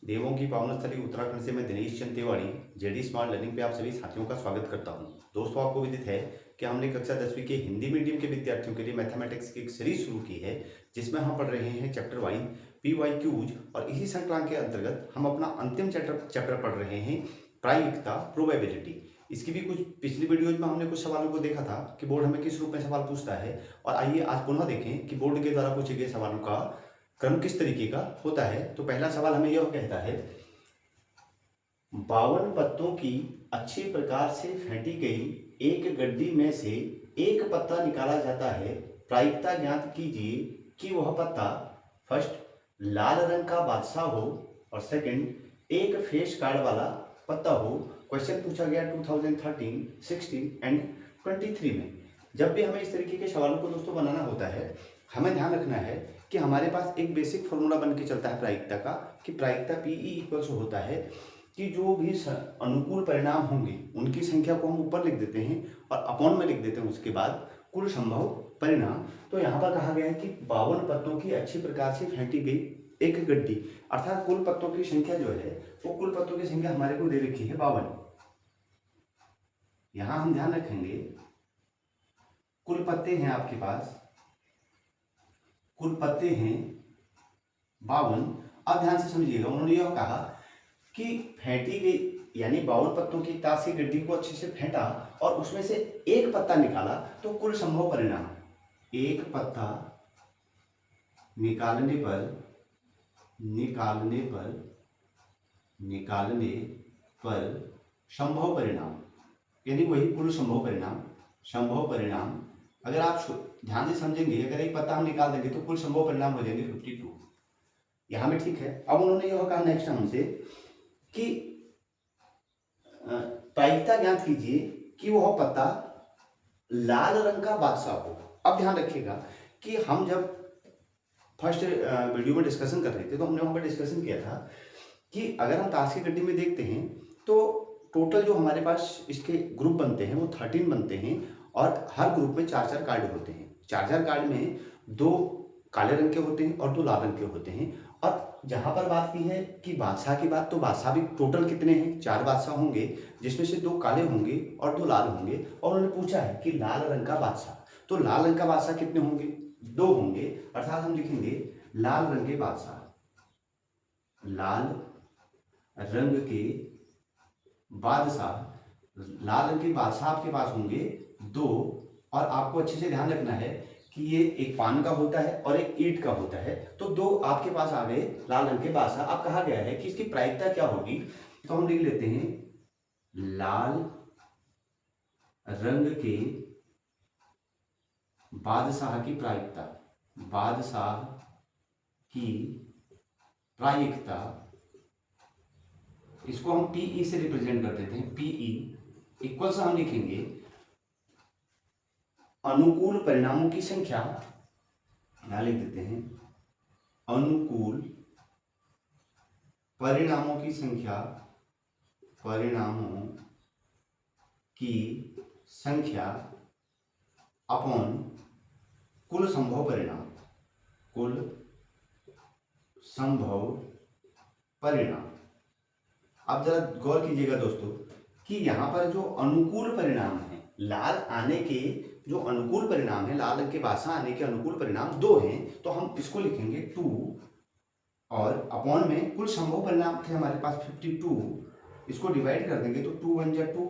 देवों की पावन स्थली उत्तराखंड से मैं Dinesh Chand Tiwari JD smart learning पे आप सभी साथियों का स्वागत करता हूं। दोस्तों, आपको विदित है कि हमने कक्षा 10वीं के हिंदी मीडियम के विद्यार्थियों के लिए मैथमेटिक्स की एक सीरीज शुरू की है, जिसमें हम पढ़ रहे हैं चैप्टर वाइज PYQs। और इसी श्रृंखला के अंतर्गत हम अपना अंतिम चैप्टर पढ़ रहे हैं, प्रायिकता, प्रोबेबिलिटी। इसकी भी कुछ पिछली वीडियोज में हमने कुछ सवालों को देखा था कि बोर्ड हमें किस रूप में सवाल पूछता है। और आइए आज पुनः देखें कि बोर्ड के द्वारा पूछे गए सवालों का क्रम किस तरीके का होता है। तो पहला सवाल हमें यह कहता है, 52 पत्तों की अच्छी प्रकार से फेंटी गई एक गड्डी में से एक पत्ता निकाला जाता है। प्रायिकता ज्ञात कीजिए कि वह पत्ता फर्स्ट लाल रंग का बादशाह हो और सेकंड एक फेस कार्ड वाला पत्ता हो। क्वेश्चन पूछा गया 2013, 16 एंड 23 में। जब भी हमें इस तरीके के सवालों को दोस्तों बनाना होता है, हमें ध्यान रखना है कि हमारे पास एक बेसिक फॉर्मूला बन के चलता है प्रायिकता का, कि प्रायिकता PE इक्वल्स होता है कि जो भी अनुकूल परिणाम होंगे उनकी संख्या को हम ऊपर लिख देते हैं और अपॉन में लिख देते हैं उसके बाद कुल संभव परिणाम। तो यहाँ पर कहा गया है कि 52 पत्तों की अच्छी प्रकार से फेंटी गई एक गड्डी, अर्थात कुल पत्तों की संख्या जो है वो कुल पत्तों की संख्या हमारे को दे रखी है 52। यहाँ हम ध्यान रखेंगे कुल पत्ते हैं आपके पास, कुल पत्ते हैं 52। अब ध्यान से समझिएगा, उन्होंने यह कहा कि फेंटी गई यानी 52 पत्तों की ताश की गड्डी को अच्छे से फेंटा और उसमें से एक पत्ता निकाला, तो कुल संभव परिणाम एक पत्ता निकालने पर संभव परिणाम, यानी वही कुल संभव परिणाम। अगर आप ध्यान से समझेंगे, अगर एक पत्ता हम निकाल देंगे तो कुल संभव परिणाम हो जाएंगे 52। यहां में ठीक है। अब उन्होंने यह कहा नेक्स्ट हमसे कि प्रायिकता ज्ञात कीजिए कि वह पत्ता लाल रंग का बादशाह हो। अब ध्यान रखिएगा कि हम जब फर्स्ट वीडियो में डिस्कशन कर रहे थे तो हमने वहां पर डिस्कशन किया था कि अगर हम ताश की गड्डी में देखते हैं तो टोटल जो हमारे पास इसके ग्रुप बनते हैं वो 13 बनते हैं और हर ग्रुप में 4-4 कार्ड होते हैं। 4-4 कार्ड में 2 काले रंग के होते हैं और 2 लाल रंग के होते हैं। और जहां पर बात की है कि बादशाह की बात, तो बादशाह भी टोटल कितने हैं? 4 बादशाह होंगे, जिसमें से 2 काले होंगे और 2 लाल होंगे। और उन्होंने पूछा है कि लाल रंग का बादशाह, तो लाल रंग का बादशाह कितने होंगे? 2 होंगे, अर्थात हम लिखेंगे लाल रंग के बादशाह, लाल रंग के बादशाह आपके पास होंगे 2। और आपको अच्छे से ध्यान रखना है कि ये एक पान का होता है और एक ईंट का होता है, तो 2 आपके पास आ गए लाल रंग के बादशाह। अब कहा गया है कि इसकी प्रायिकता क्या होगी, तो हम लिख लेते हैं लाल रंग के बादशाह की प्रायिकता, इसको हम PE से रिप्रेजेंट कर देते हैं। PE इक्वल से हम लिखेंगे अनुकूल परिणामों की संख्या, यहां लिख देते हैं अनुकूल परिणामों की संख्या अपॉन कुल संभव परिणाम। अब जरा गौर कीजिएगा दोस्तों कि यहाँ पर जो अनुकूल परिणाम है, लाल आने के जो अनुकूल परिणाम है, लाल रंग के बादशाह आने के अनुकूल परिणाम 2 हैं, तो हम इसको लिखेंगे 2 और अपॉन में कुल संभव परिणाम थे हमारे पास 52। इसको डिवाइड कर देंगे तो 2 1 जा 2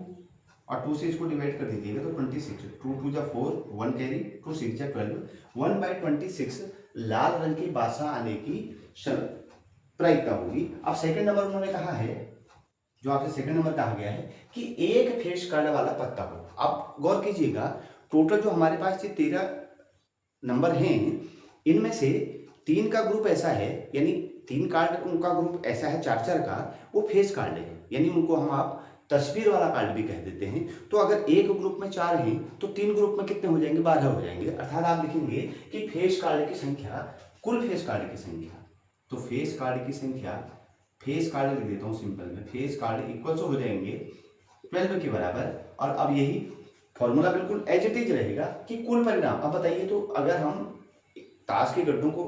और 2 से इसको डिवाइड कर दीजिएगा तो 26, 2 2 जा 4, 1 कैरी, 2 6 जा 12, 1/26 लाल रंग के बादशाह आने की प्रायिकता होगी। अब सेकंड नंबर उन्होंने कहा है, जो आपसे सेकंड नंबर कहा गया है कि एक फेस कार्ड वाला पत्ता हो। अब गौर कीजिएगा, टोटल जो हमारे पास ये 13 नंबर हैं, इनमें से 3 का ग्रुप ऐसा है, यानी 3 कार्ड उनका ग्रुप ऐसा है 4-4 का, वो फेस कार्ड है, यानी उनको हम आप तस्वीर वाला कार्ड भी कह देते हैं। तो अगर एक ग्रुप में 4 हैं तो 3 ग्रुप में कितने हो जाएंगे? 12 हो जाएंगे। अर्थात आप लिखेंगे कि फेस कार्ड की संख्या, कुल फेस कार्ड की संख्या, तो फेस कार्ड की संख्या, फेस कार्ड लिख देता हूं सिंपल में, फेस कार्ड इक्वल हो जाएंगे 12 के बराबर। और अब यही फॉर्मूला बिल्कुल एज इट इज रहेगा कि कुल परिणाम। अब बताइए, तो अगर हम ताश के गड्ढों को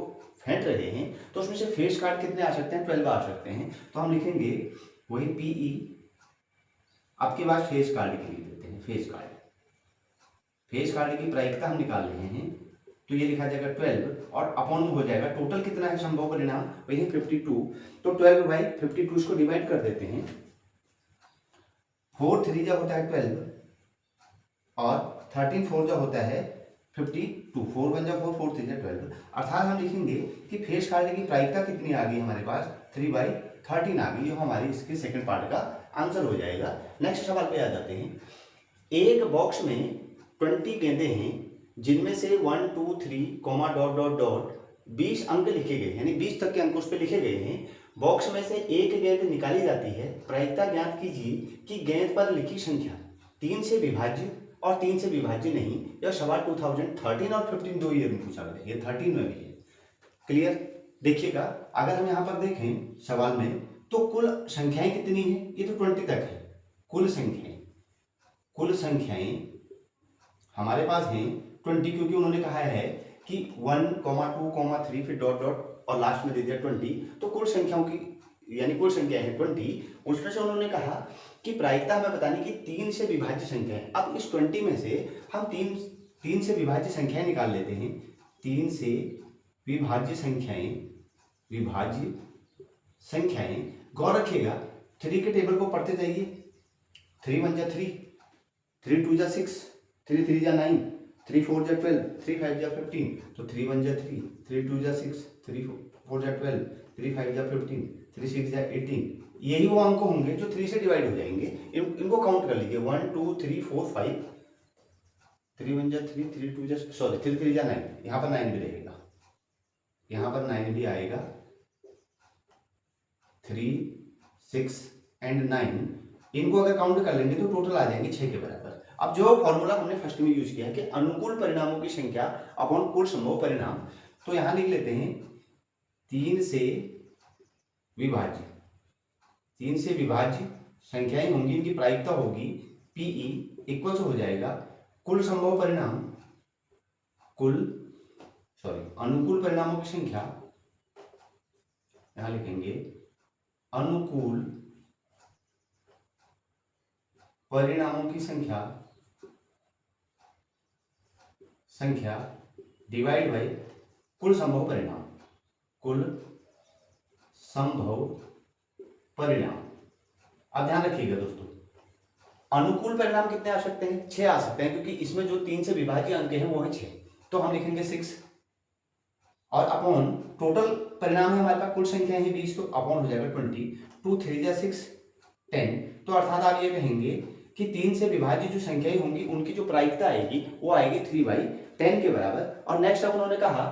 फेंट रहे हैं तो उसमें से फेस कार्ड कितने आ सकते हैं, 12 आ सकते हैं। तो हम लिखेंगे वही पीई, आपके पास फेस कार्ड की लिख देते हैं, फेस कार्ड, फेस कार्ड की प्रायिकता हम निकाल रहे हैं तो ये लिखा जाएगा 12 और अपॉन में हो जाएगा टोटल कितना है संभव परिणाम, वही 52। तो 12/52 इसको डिवाइड कर देते हैं, 4 3 जब होता है 12 और 13 4 जब होता है 52, 4 1 जा 4, 4 3 जा 12। अर्थात हम लिखेंगे कि फेस कार्ड की प्रायिकता कितनी आ गई हमारे पास, 3/13 आ गई, जो हमारी इसके सेकंड पार्ट का आंसर हो जाएगा। नेक्स्ट सवाल पे आ जाते हैं। एक बॉक्स में 20 गेंदें हैं जिनमें से 1 2 3 कॉमा डॉट डॉट डॉट 20 अंक लिखे गए, यानी 20 तक के अंक उस पर लिखे गए हैं। बॉक्स में से एक गेंद निकाली जाती है, प्रायिकता ज्ञात कीजिए कि गेंद पर लिखी संख्या 3 से विभाज्य और 3 से विभाज्य नहीं। यह सवाल 2013 और 15 दो ईयर में पूछा गया, ये 13 में भी है। क्लियर, देखिएगा अगर हम यहाँ पर देखें सवाल में तो कुल संख्याएं कितनी है, ये तो 20 तक है। कुल संख्याएं हमारे पास हैं 20, क्योंकि उन्होंने कहा है कि 1 2 3 फिर डॉट डॉट और लास्ट में दे दिया 20। तो कुल संख्याओं की यानी कुल संख्या है 20, उसमें से उन्होंने कहा कि प्रायिकता हमें बतानी कि 3 से विभाज्य संख्या है। अब इस 20 में से हम 3 से विभाज्य संख्याएं निकाल लेते हैं। 3 से विभाज्य संख्याएं गौर रखिएगा, 3 के टेबल को पढ़ते जाइए। 3 1 जा 3, 3 2 जा 6, 3 3 जा 9, 3 4 जा 12, 3 5 जा 15। तो 3 1 जा 3, 3 2 जा 6, 3 4 जा 12, 3 5 जा 15, 3 6 जा 18। यही वो अंक होंगे जो 3 से डिवाइड हो जाएंगे। इनको काउंट कर लीजिए, 1 2 3 4 5, 3 1 जा 3, 3 2 जा सॉरी 3 3 जा 9, यहाँ पर 9 भी रहेगा, यहाँ पर 9 भी आएगा। 3 6 एंड 9, इनको अगर काउंट कर लेंगे तो टोटल आ जाएंगे 6 के बराबर। अब जो फॉर्मूला हमने फर्स्ट में यूज किया है कि अनुकूल परिणामों की संख्या अपॉन कुल संभव परिणाम, तो यहां लिख लेते हैं 3 से विभाज्य संख्याएं होंगी, इनकी प्रायिकता होगी पीई इक्वल हो जाएगा कुल संभव परिणाम, अनुकूल परिणामों की संख्या, यहां लिखेंगे अनुकूल परिणामों की संख्या डिवाइड बाय कुल संभव परिणाम। अब ध्यान रखिएगा दोस्तों, अनुकूल परिणाम कितने आ सकते हैं, 6 आ सकते हैं, क्योंकि इसमें जो 3 से विभाज्य अंक हैं वो है 6। तो हम लिखेंगे 6 और अपॉन टोटल परिणाम है हमारे पास, कुल संख्या है 20, तो अपॉन हो जाएगा 20। 2 3 जा 6 10। तो अर्थात आप ये कहेंगे कि 3 से विभाज्य जो संख्याएं होंगी उनकी जो प्रायिकता आएगी वो आएगी 3/10 के बराबर। और नेक्स्ट अब उन्होंने कहा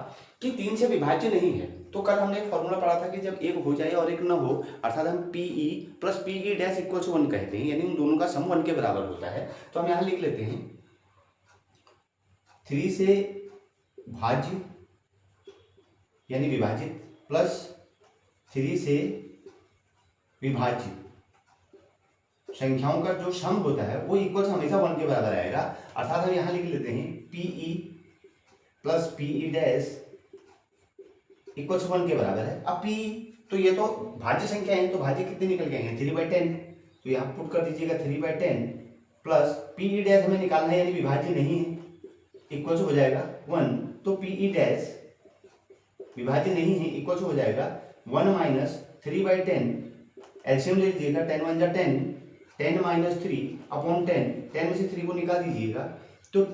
कि 3 से विभाज्य नहीं है, तो कल हमने एक फॉर्मूला पढ़ा था कि जब एक हो जाए और एक न हो, अर्थात हम PE plus PE dash equal to 1 कहते हैं, यानी उन दोनों का सम 1 के बराबर होता है। तो हम यहाँ लिख लेते हैं 3 से भाज्य यानी विभाजित प्लस 3 से विभाज्य संख्याओं का जो सम होता है वो इक्वल हमेशा 1 के बराबर आएगा। अर्थात हम यहाँ लिख लेते हैं PE plus PE dash equal 1 के बराबर है। अब PE तो ये तो भाज्य संख्या है, तो भाज्य कितने निकल के आएंगे 3/10, तो यहाँ पुट कर दीजिएगा 3/10 प्लस PE डैश हमें निकालना है यानी विभाज्य नहीं है, इक्वल हो जाएगा 1। तो PE डैश विभाज्य नहीं है, इक्वल हो जाएगा 1 माइनस 3/10, एलसीएम ले लीजिएगा, 10 1 जा 10, 10 माइनस 3 अपॉन 10, 10 में से 3 को निकाल दीजिएगा, तो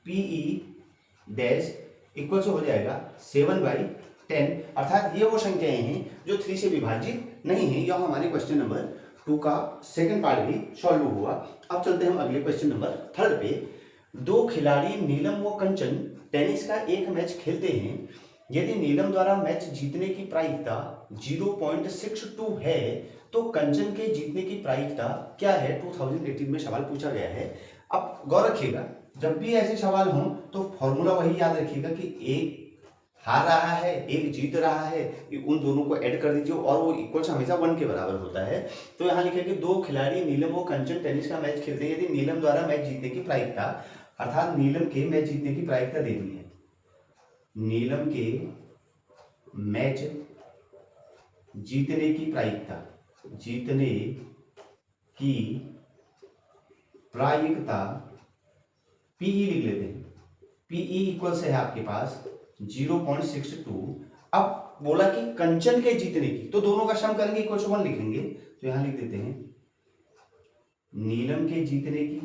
PE डैश इक्वल हो जाएगा 7/10। अर्थात ये वो संख्याएं हैं जो 3 से विभाजित नहीं है। यह हमारे क्वेश्चन नंबर 2 का सेकंड पार्ट भी सॉल्व हुआ। अब चलते हैं हम अगले क्वेश्चन नंबर 3 पे। 2 खिलाड़ी नीलम व कंचन टेनिस का एक मैच खेलते हैं। यदि नीलम द्वारा मैच जीतने की प्रायिकता 0.62 है तो कंचन के जीतने की प्रायिकता क्या है, 2018 में सवाल पूछा गया है। अब गौर रखिएगा, जब भी ऐसे सवाल हों तो फॉर्मूला वही याद रखिएगा कि एक हार रहा है एक जीत रहा है, उन दोनों को ऐड कर दीजिए और वो इक्वल हमेशा 1 के बराबर होता है। तो यहाँ लिखे कि 2 खिलाड़ी नीलम व कंचन टेनिस का मैच खेलते हैं। यदि नीलम द्वारा मैच जीतने की प्रायिकता, अर्थात नीलम के मैच जीतने की प्रायिकता दे दी है, नीलम के मैच जीतने की प्रायिकता, जीतने की प्रायिकता पीई लिख लेते हैं। पीई इक्वल से है आपके पास 0.62। अब बोला कि कंचन के जीतने की, तो दोनों का सम करेंगे इक्वल टू 1 लिखेंगे। तो यहां लिख देते हैं नीलम के जीतने की,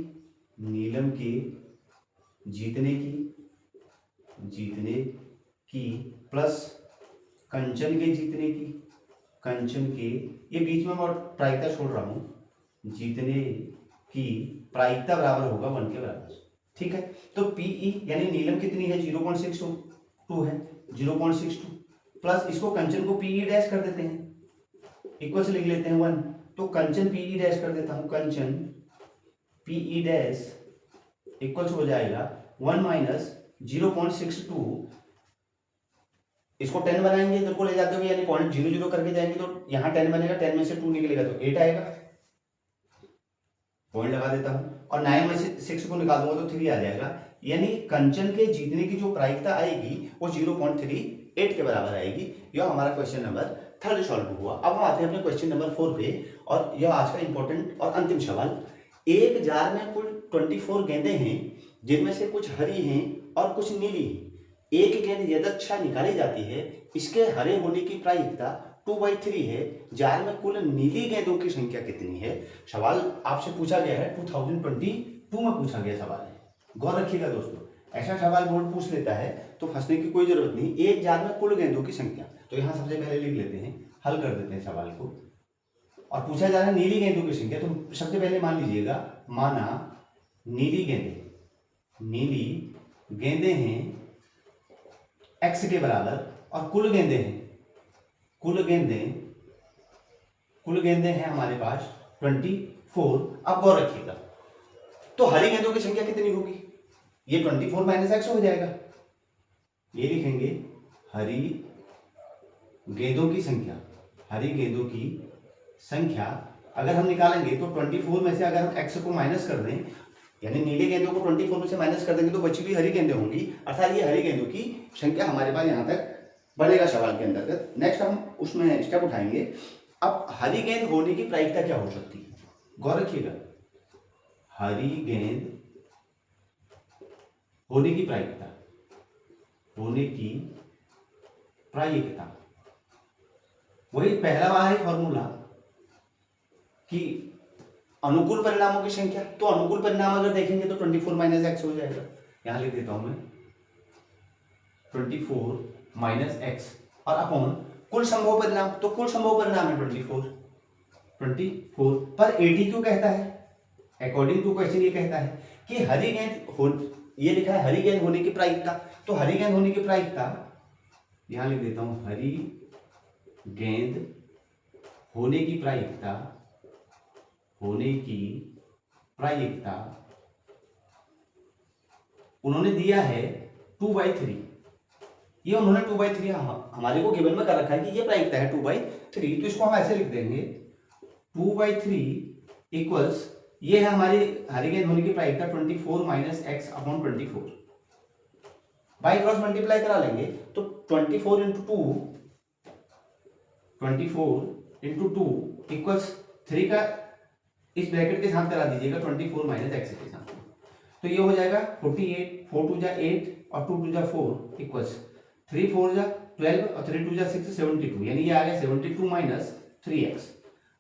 नीलम के जीतने की प्लस कंचन के जीतने की, कंचन के, ये बीच में मैं प्रायिकता छोड़ रहा हूं, जीतने की प्रायिकता बराबर होगा 1 के बराबर। ठीक है, तो पीई यानी नीलम कितनी है 0.62 है, 0.62 प्लस इसको कंचन को पीई डैश कर देते हैं, इक्वल से लिख लेते हैं 1। तो कंचन पीई डैश कर देता हूं, कंचन पीई डैश इक्वल हो जाएगा 1 माइनस 0.62, इसको 10 बनाएंगे इधर को ले जाते हुए, यानी 0.00 करके जाएंगे तो यहाँ 10 बनेगा, 10 में से 2 निकलेगा तो 8 आएगा, पॉइंट लगा देता हूं, और 9 में से 6 को निकाल दूंगा तो 3 आ जाएगा। यानी कंचन के जीतने की जो प्रायिकता आएगी वो 0.38 के बराबर आएगी। यह हमारा क्वेश्चन नंबर 3 सॉल्व हुआ। अब हम आते हैं अपने क्वेश्चन नंबर 4 पे, और यह आज का इंपॉर्टेंट और अंतिम सवाल। एक जार में कुल 24 गेंदें हैं, जिनमें से कुछ हरी हैं और कुछ नीली हैं। एक गेंद यदृच्छा निकाली जाती है, इसके हरे होने की प्रायिकता 2/3 है। जार में कुल नीली गेंदों की संख्या कितनी है? सवाल आपसे पूछा गया है, 2022 में पूछा गया सवाल है, गौर रखिएगा दोस्तों। ऐसा सवाल बोर्ड पूछ लेता है तो फंसने की कोई जरूरत नहीं। एक जार में कुल गेंदों की संख्या, तो यहाँ सबसे पहले लिख लेते हैं, हल कर देते हैं सवाल को। और पूछा जा रहा है नीली गेंदों की संख्या, तो सबसे पहले मान लीजिएगा, माना नीली गेंदें हैं x के बराबर, और कुल गेंदें हैं हमारे पास 24। अब गौर रखिएगा, तो हरी गेंदों की संख्या कितनी होगी? ये 24 माइनस x हो जाएगा। ये लिखेंगे हरी गेंदों की संख्या अगर हम निकालेंगे तो 24 में से अगर हम x को माइनस कर दें, यानी नीली गेंदों को 24 में से माइनस कर देंगे तो बची हुई हरी गेंदें होंगी, अर्थात ये हरी गेंदों की संख्या हमारे पास यहाँ तक बनेगा सवाल के अंतर्गत। नेक्स्ट हम उसमें स्टेप उठाएंगे। अब हरी गेंद होने की प्रायिकता क्या हो सकती है? गौर रखिएगा, हरी गेंद होने की प्रायिकता वही पहला वाला है फॉर्मूला कि अनुकूल परिणामों की संख्या। तो अनुकूल परिणाम अगर देखेंगे तो 24 माइनस एक्स हो जाएगा। यहां लिख देता हूं मैं 24 माइनस एक्स, और अपॉन कुल संभव परिणाम, तो कुल संभव परिणाम है 24 पर 80 क्यों कहता है? अकॉर्डिंग टू क्वेश्चन ये कहता है कि हरी गेंद हो, ये लिखा है हरी गेंद होने की प्रायिकता, तो हरी गेंद होने की प्रायिकता यहां लिख देता हूं, हरी गेंद होने की प्रायिकता उन्होंने दिया है 2/3। ये उन्होंने 2/3 हमारे को गिवन में कर रखा है कि ये प्रायिकता है 2/3, तो इसको हम ऐसे लिख देंगे 2/3 इक्वल्स, ये है हमारी हरी गेंद होने की प्रायिकता 24 minus x upon 24। By cross multiply करा लेंगे तो 24 इंटू टू इक्वल्स 3 का इस ब्रैकेट के साथ करा दीजिएगा 24 माइनस एक्स के साथ, तो ये हो जाएगा 48, 4 2 जा 8 और 2 2 जा 4 इक्वल्स 3 4 जा 12 और 3 2 जा 6 72, यानी ये आ गया 72 माइनस 3x।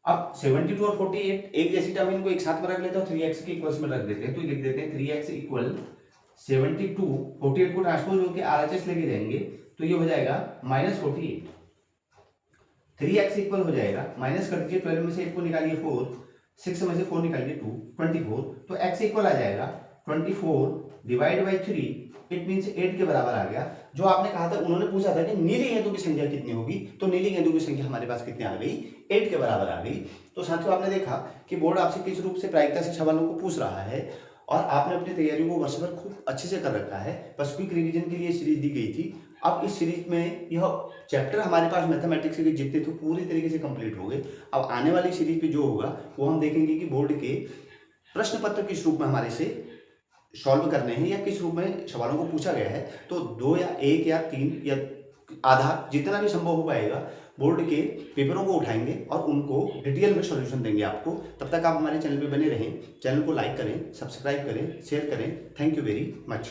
अब 72 और 48 एक जैसी टर्म, इनको एक साथ में रख लेते हैं, 3x के इक्वल्स में रख देते हैं, तो लिख देते हैं 3x इक्वल 72, 48 को ट्रांसपोज होकर RHS लेके जाएंगे तो ये हो जाएगा माइनस 48। 3x इक्वल हो जाएगा, माइनस कर दीजिए, 12 में से 8 को निकालिए 4, 6 में से 4 निकालिए 2, 24, तो x इक्वल आ जाएगा 24 डिवाइड बाई 3, इट मीन्स 8 के बराबर आ गया। जो आपने कहा था, उन्होंने पूछा था कि नीली गेंदों की संख्या कितनी होगी, तो नीली गेंदों की संख्या हमारे पास कितनी आ गई? 8 के बराबर आ गई। तो साथियों, आपने देखा कि बोर्ड आपसे किस रूप से प्रायिकता से सवालों को पूछ रहा है, और आपने अपनी तैयारियों को वर्ष भर खूब अच्छे से कर रखा है। बस क्विक रिवीजन के लिए सीरीज दी गई थी। अब इस सीरीज में यह चैप्टर हमारे पास मैथमेटिक्स के जितने थे पूरी तरीके से कंप्लीट हो गए। अब आने वाली सीरीज पे जो होगा वो हम देखेंगे कि बोर्ड के प्रश्न पत्र किस रूप में हमारे से सॉल्व करने हैं, या किस रूप में सवालों को पूछा गया है। तो 2 या 1 या 3 या आधा जितना भी संभव हो पाएगा बोर्ड के पेपरों को उठाएंगे और उनको डिटेल में सॉल्यूशन देंगे आपको। तब तक आप हमारे चैनल पे बने रहें। चैनल को लाइक करें, सब्सक्राइब करें, शेयर करें। Thank you very much.